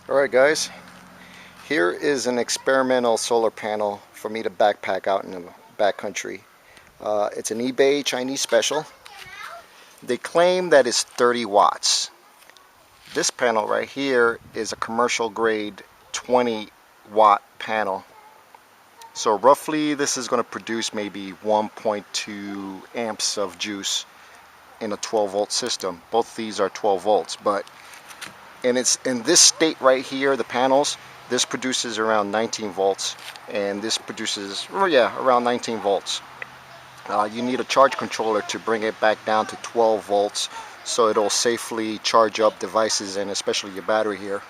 Alright guys, here is an experimental solar panel for me to backpack out in the backcountry. It's an eBay Chinese special. They claim that it's 30 watts. This panel right here is a commercial grade 20 watt panel. So roughly this is going to produce maybe 1.2 amps of juice in a 12 volt system. Both these are 12 volts, and it's in this state right here, the panels, this produces around 19 volts, and this produces, around 19 volts. You need a charge controller to bring it back down to 12 volts so it'll safely charge up devices, and especially your battery here.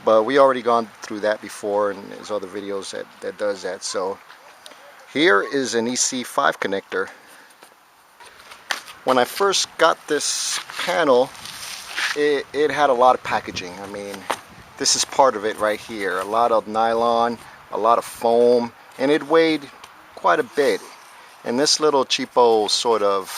But we already gone through that before, and there's other videos that does that. So here is an EC5 connector. When I first got this panel, it had a lot of packaging. I mean, this is part of it right here. A lot of nylon, a lot of foam, and it weighed quite a bit. And this little cheapo sort of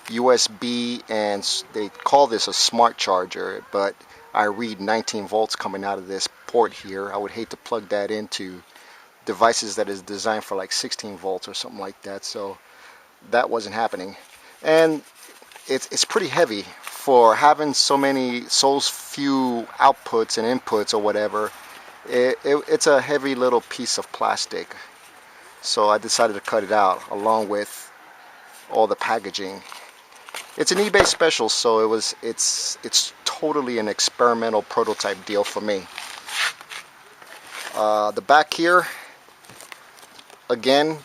USB, and they call this a smart charger, but I read 19 volts coming out of this port here. I would hate to plug that into devices that is designed for like 16 volts or something like that, so that wasn't happening. And it's pretty heavy for having so few outputs and inputs or whatever. It's a heavy little piece of plastic, so I decided to cut it out along with all the packaging. It's an eBay special, so it's totally an experimental prototype deal for me. The back here, again,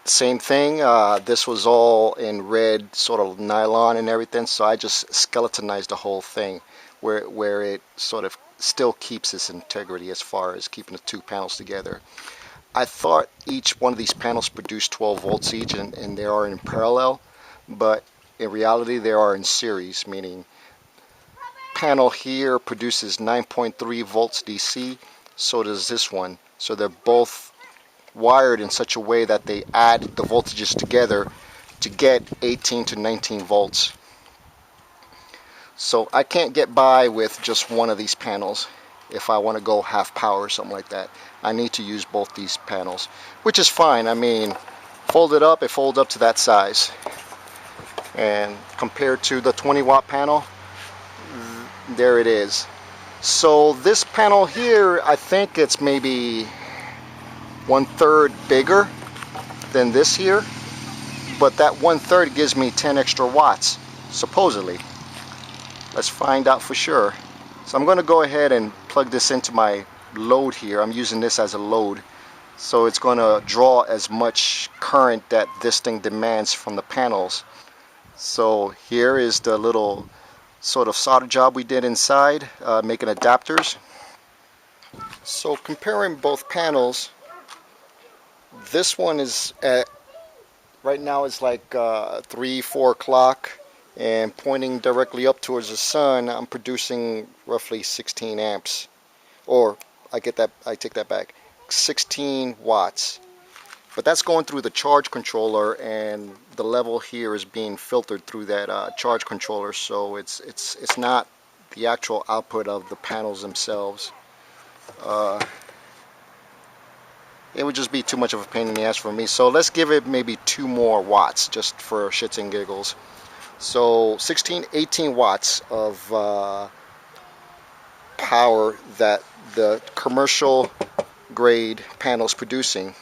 same thing. This was all in red sort of nylon and everything, so I just skeletonized the whole thing where it sort of still keeps its integrity as far as keeping the two panels together. I thought each one of these panels produced 12 volts each, and they are in parallel, but in reality they are in series, meaning panel here produces 9.3 volts DC, so does this one. So they're both wired in such a way that they add the voltages together to get 18 to 19 volts. So I can't get by with just one of these panels if I want to go half power or something like that. I need to use both these panels, which is fine. I mean, fold it up, it folds up to that size. And compared to the 20 watt panel, there it is. So this panel here, I think it's maybe 1/3 bigger than this here, but that 1/3 gives me 10 extra watts, supposedly. Let's find out for sure. So I'm going to go ahead and plug this into my load here. I'm using this as a load, so it's going to draw as much current that this thing demands from the panels. So here is the little sort of solder job we did inside, making adapters. So comparing both panels, this one is at, right now it's like 3-4 o'clock, and pointing directly up towards the sun, I'm producing roughly 16 amps, or I take that back, 16 watts. But that's going through the charge controller, and the level here is being filtered through that charge controller, so it's not the actual output of the panels themselves. It would just be too much of a pain in the ass for me, so let's give it maybe 2 more watts just for shits and giggles. So 18 watts of power that the commercial grade panel is producing.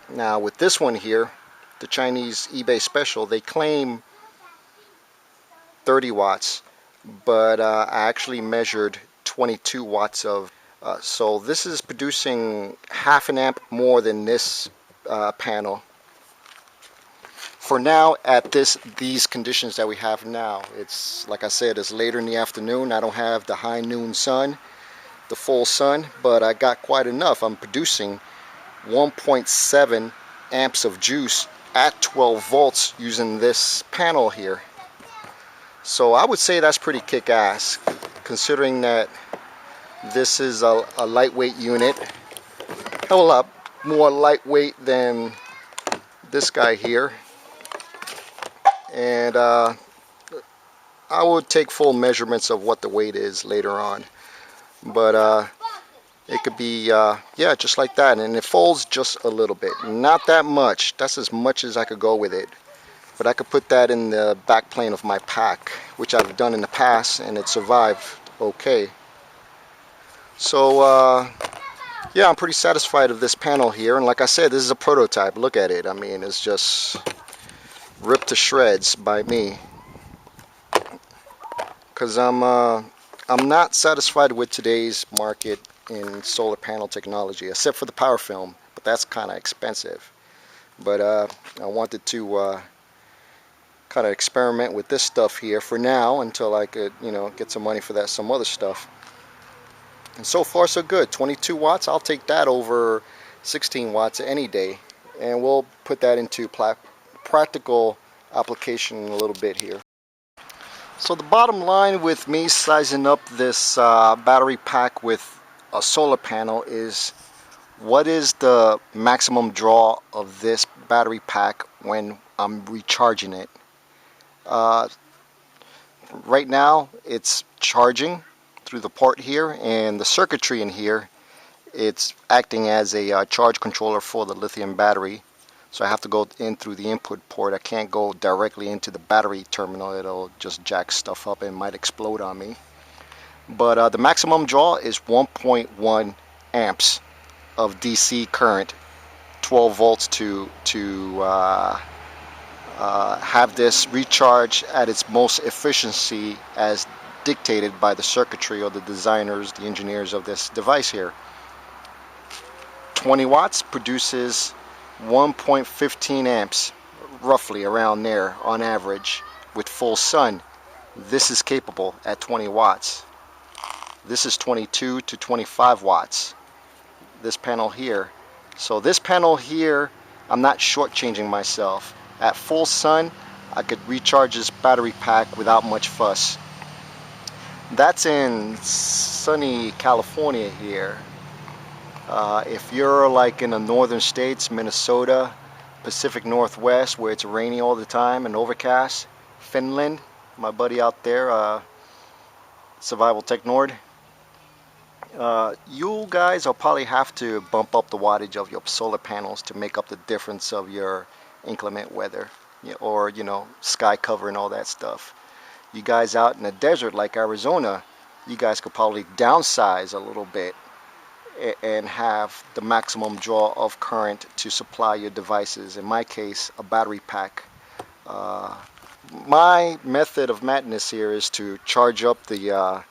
Now with this one here, the Chinese eBay special, they claim 30 watts, but I actually measured 22 watts of, so this is producing half an amp more than this panel. For now, at these conditions that we have now, it's like I said, it's later in the afternoon. I don't have the high noon sun, the full sun, but I got quite enough. I'm producing 1.7 amps of juice at 12 volts using this panel here. So I would say that's pretty kick-ass, considering that this is a lightweight unit. A whole lot more lightweight than this guy here. And I will take full measurements of what the weight is later on. but it could be yeah, just like that, and it folds just a little bit, not that much. That's as much as I could go with it. But I could put that in the back plane of my pack, which I've done in the past, and it survived okay. So yeah, I'm pretty satisfied with this panel here, and like I said, this is a prototype. Look at it. I mean, it's just ripped to shreds by me, because I'm not satisfied with today's market in solar panel technology, except for the power film, but that's kind of expensive. But I wanted to kind of experiment with this stuff here for now until I could, you know, get some money for that, some other stuff. And so far so good. 22 watts, I'll take that over 16 watts any day. And we'll put that into practical application in a little bit here. So the bottom line with me sizing up this battery pack with a solar panel is, what is the maximum draw of this battery pack when I'm recharging it? Right now it's charging through the port here, and the circuitry in here, it's acting as a charge controller for the lithium battery. So I have to go in through the input port. I can't go directly into the battery terminal. It'll just jack stuff up and might explode on me. But the maximum draw is 1.1 amps of DC current, 12 volts to have this recharge at its most efficiency as dictated by the circuitry or the designers, the engineers of this device here. 20 watts produces 1.15 amps, roughly around there on average, with full sun. This is capable at 20 watts. This is 22 to 25 watts, this panel here. So this panel here, I'm not shortchanging myself. At full sun, I could recharge this battery pack without much fuss. That's in sunny California here. If you're like in the northern states, Minnesota, Pacific Northwest, where it's rainy all the time and overcast, Finland, my buddy out there, Survival Tech Nord, you guys will probably have to bump up the wattage of your solar panels to make up the difference of your inclement weather, or, you know, sky cover and all that stuff. You guys out in the desert like Arizona, you guys could probably downsize a little bit and have the maximum draw of current to supply your devices. In my case, a battery pack. My method of madness here is to charge up the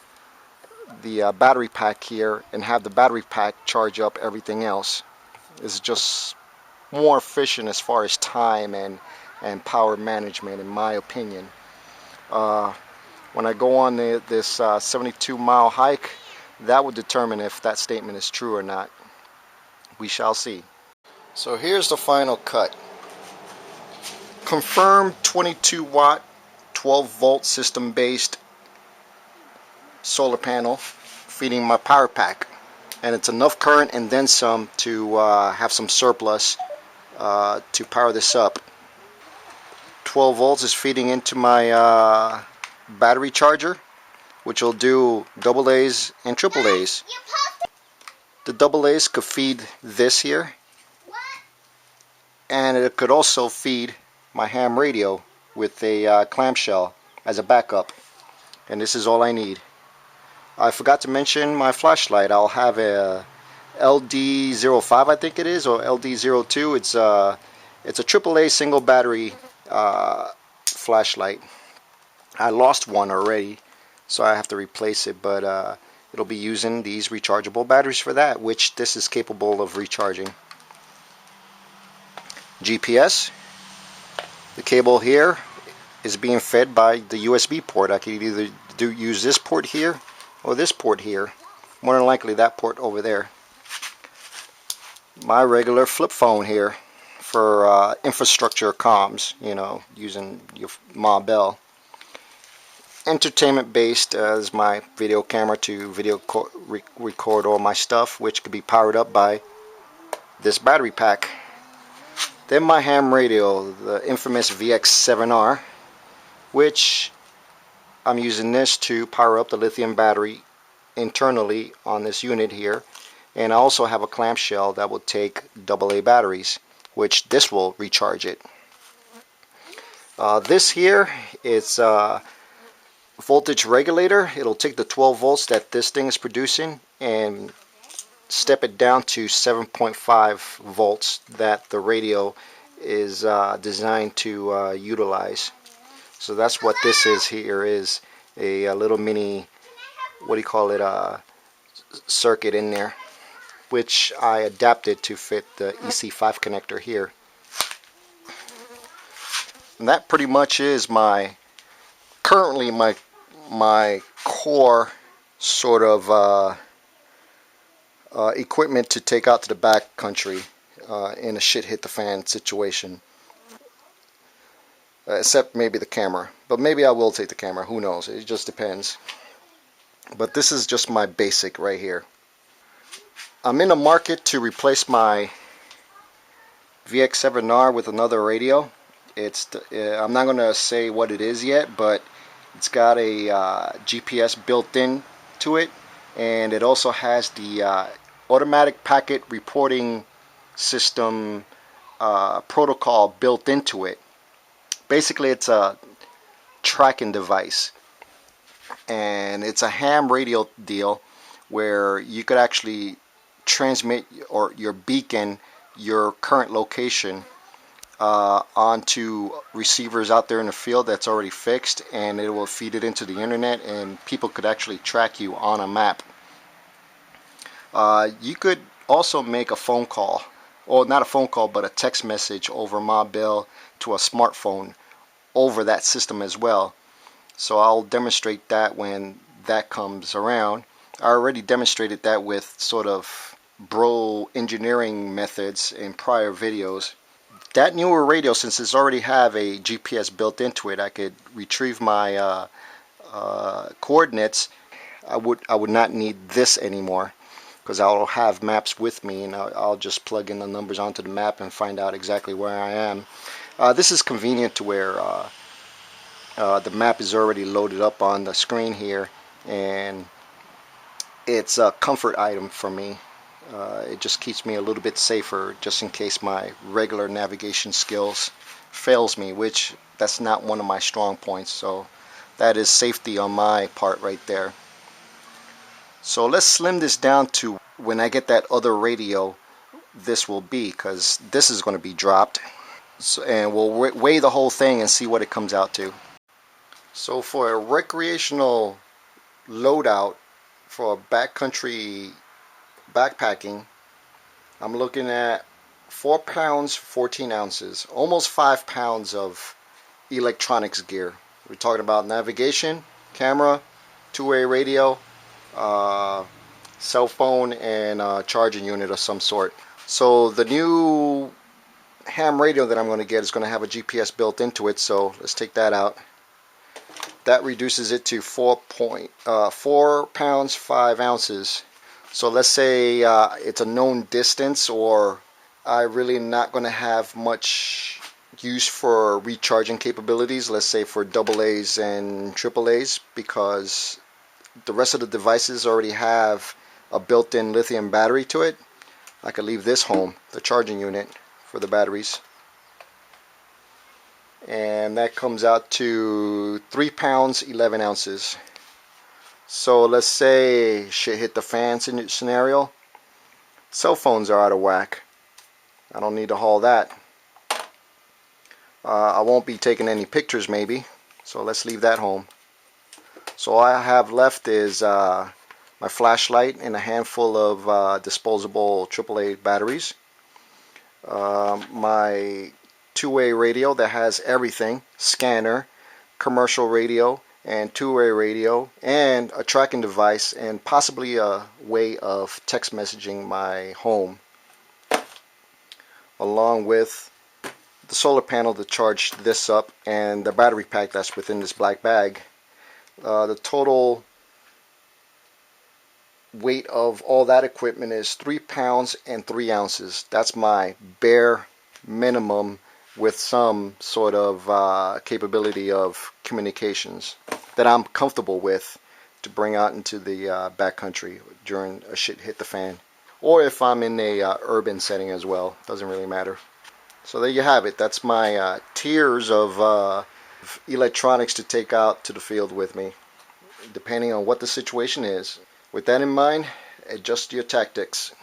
battery pack here and have the battery pack charge up everything else. It's just more efficient as far as time and power management, in my opinion. When I go on this 72-mile hike, that will determine if that statement is true or not. We shall see. So here's the final cut. Confirmed 22 watt, 12 volt system based solar panel feeding my power pack. And it's enough current and then some to have some surplus to power this up. 12 volts is feeding into my battery charger, which will do AA's and AAA's. The AA's could feed this here, and it could also feed my ham radio with a clamshell as a backup. And this is all I need. I forgot to mention my flashlight. I'll have a LD05, I think it is, or LD02. It's a AAA single battery flashlight. I lost one already, so I have to replace it, but it'll be using these rechargeable batteries for that, which this is capable of recharging. GPS, the cable here is being fed by the USB port. I could either use this port here or this port here. More than likely that port over there. My regular flip phone here for infrastructure comms, you know, using your Ma Bell. Entertainment based as my video camera to record all my stuff, which could be powered up by this battery pack. Then my ham radio, the infamous VX7R, which I'm using this to power up the lithium battery internally on this unit here, and I also have a clamshell that will take AA batteries, which this will recharge it. This here is a voltage regulator. It'll take the 12 volts that this thing is producing and step it down to 7.5 volts that the radio is designed to utilize. So that's what this is here, is a little mini, what do you call it, circuit in there, which I adapted to fit the EC5 connector here. And that pretty much is currently my core sort of equipment to take out to the back country in a shit hit the fan situation. Except maybe the camera, but maybe I will take the camera, who knows, it just depends. But this is just my basic right here. I'm in the market to replace my VX7R with another radio. I'm not going to say what it is yet, but it's got a GPS built in to it, and it also has the automatic packet reporting system protocol built into it. Basically, it's a tracking device, and it's a ham radio deal where you could actually transmit or your beacon your current location onto receivers out there in the field that's already fixed, and it will feed it into the internet, and people could actually track you on a map. You could also make a phone call, or not a phone call, but a text message over mobile to a smartphone over that system as well. So I'll demonstrate that when that comes around. I already demonstrated that with sort of bro engineering methods in prior videos. That newer radio, since it's already have a GPS built into it, I could retrieve my coordinates. I would not need this anymore, because I'll have maps with me, and I'll just plug in the numbers onto the map and find out exactly where I am. This is convenient to where the map is already loaded up on the screen here, and it's a comfort item for me. It just keeps me a little bit safer, just in case my regular navigation skills fails me, which that's not one of my strong points. So that is safety on my part right there. So let's slim this down to when I get that other radio, this will be, because this is going to be dropped. So, and we'll weigh the whole thing and see what it comes out to. So for a recreational loadout for backcountry backpacking, I'm looking at 4 pounds 14 ounces, almost 5 pounds of electronics gear. We're talking about navigation, camera, two-way radio, cell phone, and charging unit of some sort. So the new ham radio that I'm going to get is going to have a GPS built into it, so let's take that out. That reduces it to 4 pounds 5 ounces. So let's say it's a known distance, or I really not going to have much use for recharging capabilities, let's say for AA's and AAA's, because the rest of the devices already have a built-in lithium battery to it. I could leave this home, the charging unit for the batteries, and that comes out to 3 pounds 11 ounces. So let's say shit hit the fan scenario, cell phones are out of whack. I don't need to haul that. I won't be taking any pictures maybe, so let's leave that home. So all I have left is my flashlight and a handful of disposable AAA batteries. My two-way radio that has everything, scanner, commercial radio, and two-way radio, and a tracking device, and possibly a way of text messaging my home, along with the solar panel to charge this up, and the battery pack that's within this black bag. The total weight of all that equipment is 3 pounds and 3 ounces. That's my bare minimum, with some sort of capability of communications that I'm comfortable with to bring out into the backcountry during a shit hit the fan. Or if I'm in a urban setting as well. Doesn't really matter. So there you have it. That's my tiers of electronics to take out to the field with me, depending on what the situation is. With that in mind, adjust your tactics.